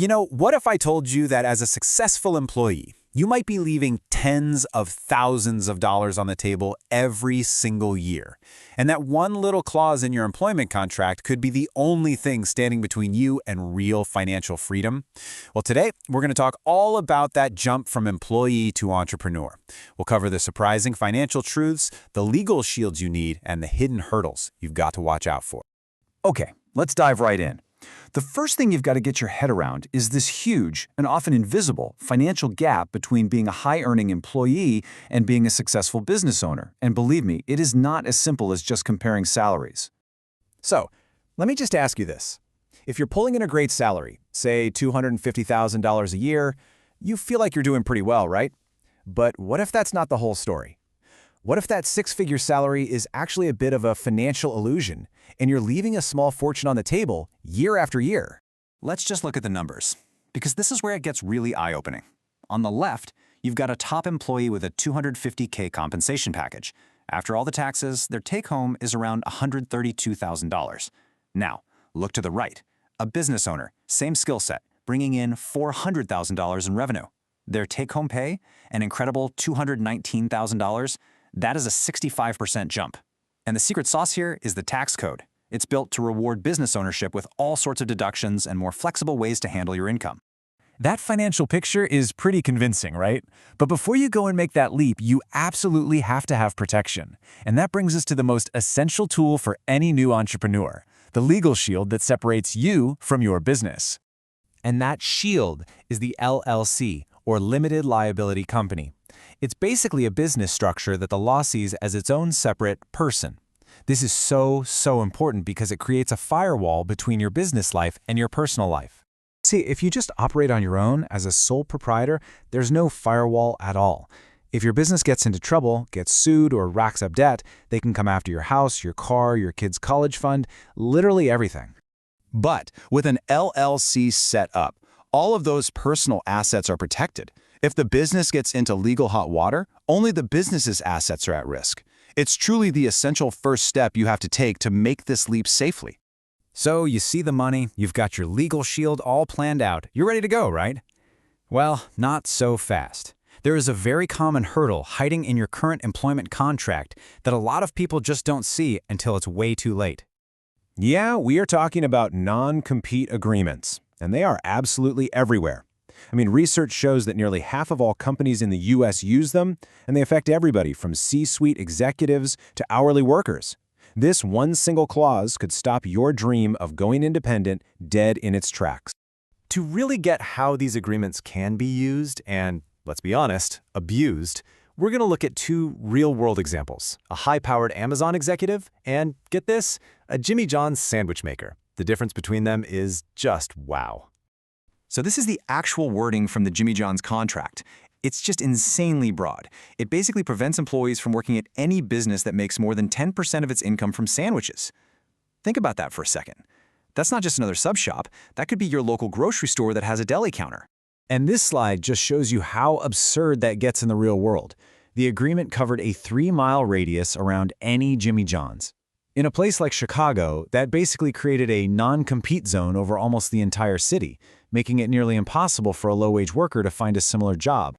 What if I told you that as a successful employee, you might be leaving tens of thousands of dollars on the table every single year, and that one little clause in your employment contract could be the only thing standing between you and real financial freedom? Well, today, we're going to talk all about that jump from employee to entrepreneur. We'll cover the surprising financial truths, the legal shields you need, and the hidden hurdles you've got to watch out for. Okay, let's dive right in. The first thing you've got to get your head around is this huge and often invisible financial gap between being a high-earning employee and being a successful business owner. And believe me, it is not as simple as just comparing salaries. So, let me just ask you this. If you're pulling in a great salary, say $250,000 a year, you feel like you're doing pretty well, right? But what if that's not the whole story? What if that six-figure salary is actually a bit of a financial illusion, and you're leaving a small fortune on the table year after year? Let's just look at the numbers, because this is where it gets really eye-opening. On the left, you've got a top employee with a $250K compensation package. After all the taxes, their take-home is around $132,000. Now, look to the right. A business owner, same skill set, bringing in $400,000 in revenue. Their take-home pay, an incredible $219,000. That is a 65% jump. And the secret sauce here is the tax code. It's built to reward business ownership with all sorts of deductions and more flexible ways to handle your income. That financial picture is pretty convincing, right? But before you go and make that leap, you absolutely have to have protection. And that brings us to the most essential tool for any new entrepreneur, the legal shield that separates you from your business. And that shield is the LLC, or Limited Liability Company. It's basically a business structure that the law sees as its own separate person. This is so important because it creates a firewall between your business life and your personal life. See, if you just operate on your own as a sole proprietor, there's no firewall at all. If your business gets into trouble, gets sued, or racks up debt, they can come after your house, your car, your kid's college fund, literally everything. But with an LLC set up, all of those personal assets are protected. If the business gets into legal hot water, only the business's assets are at risk. It's truly the essential first step you have to take to make this leap safely. So you see the money, you've got your legal shield all planned out, you're ready to go, right? Well, not so fast. There is a very common hurdle hiding in your current employment contract that a lot of people just don't see until it's way too late. Yeah, we are talking about non-compete agreements, and they are absolutely everywhere. Research shows that nearly half of all companies in the U.S. use them, and they affect everybody from C-suite executives to hourly workers. This one single clause could stop your dream of going independent dead in its tracks. To really get how these agreements can be used and, let's be honest, abused, we're going to look at two real-world examples, a high-powered Amazon executive and, get this, a Jimmy John's sandwich maker. The difference between them is just wow. So this is the actual wording from the Jimmy John's contract. It's just insanely broad. It basically prevents employees from working at any business that makes more than 10% of its income from sandwiches. Think about that for a second. That's not just another sub shop. That could be your local grocery store that has a deli counter. And this slide just shows you how absurd that gets in the real world. The agreement covered a 3-mile radius around any Jimmy John's. In a place like Chicago, that basically created a non-compete zone over almost the entire city, making it nearly impossible for a low-wage worker to find a similar job.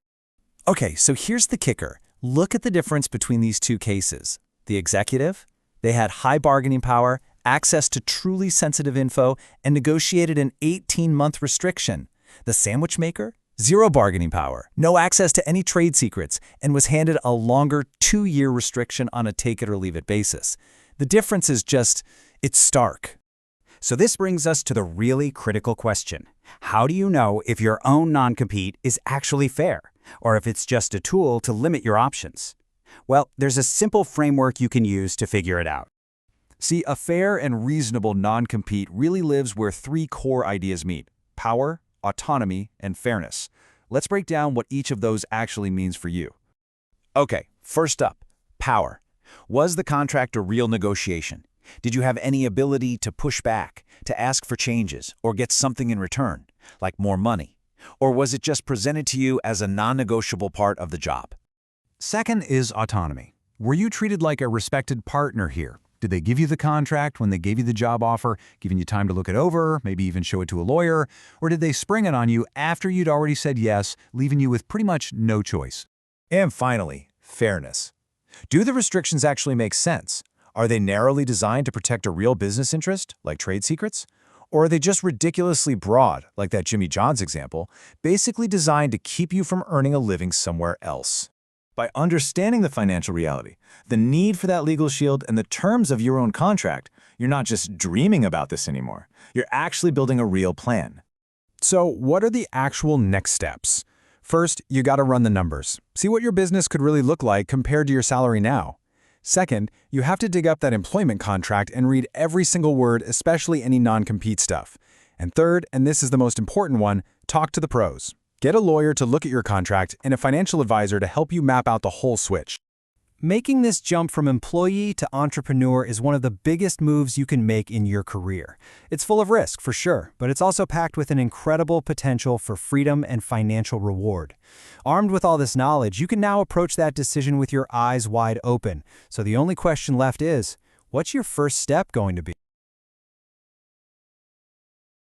Okay, so here's the kicker. Look at the difference between these two cases. The executive, they had high bargaining power, access to truly sensitive info, and negotiated an 18-month restriction. The sandwich maker, zero bargaining power, no access to any trade secrets, and was handed a longer 2-year restriction on a take-it-or-leave-it basis. The difference is just, it's stark. So this brings us to the really critical question. How do you know if your own non-compete is actually fair, or if it's just a tool to limit your options? Well, there's a simple framework you can use to figure it out. See, a fair and reasonable non-compete really lives where 3 core ideas meet: power, autonomy, and fairness. Let's break down what each of those actually means for you. Okay, first up, power. Was the contract a real negotiation? Did you have any ability to push back, to ask for changes, or get something in return, like more money? Or was it just presented to you as a non-negotiable part of the job? Second is autonomy. Were you treated like a respected partner here? Did they give you the contract when they gave you the job offer, giving you time to look it over, maybe even show it to a lawyer? Or did they spring it on you after you'd already said yes, leaving you with pretty much no choice? And finally, fairness. Do the restrictions actually make sense? Are they narrowly designed to protect a real business interest, like trade secrets? Or are they just ridiculously broad, like that Jimmy John's example, basically designed to keep you from earning a living somewhere else? By understanding the financial reality, the need for that legal shield, and the terms of your own contract, you're not just dreaming about this anymore. You're actually building a real plan. So what are the actual next steps? First, you got to run the numbers. See what your business could really look like compared to your salary now. Second, you have to dig up that employment contract and read every single word, especially any non-compete stuff. And third, and this is the most important one, talk to the pros. Get a lawyer to look at your contract and a financial advisor to help you map out the whole switch. Making this jump from employee to entrepreneur is one of the biggest moves you can make in your career. It's full of risk, for sure, but it's also packed with an incredible potential for freedom and financial reward. Armed with all this knowledge, you can now approach that decision with your eyes wide open. So the only question left is, what's your first step going to be?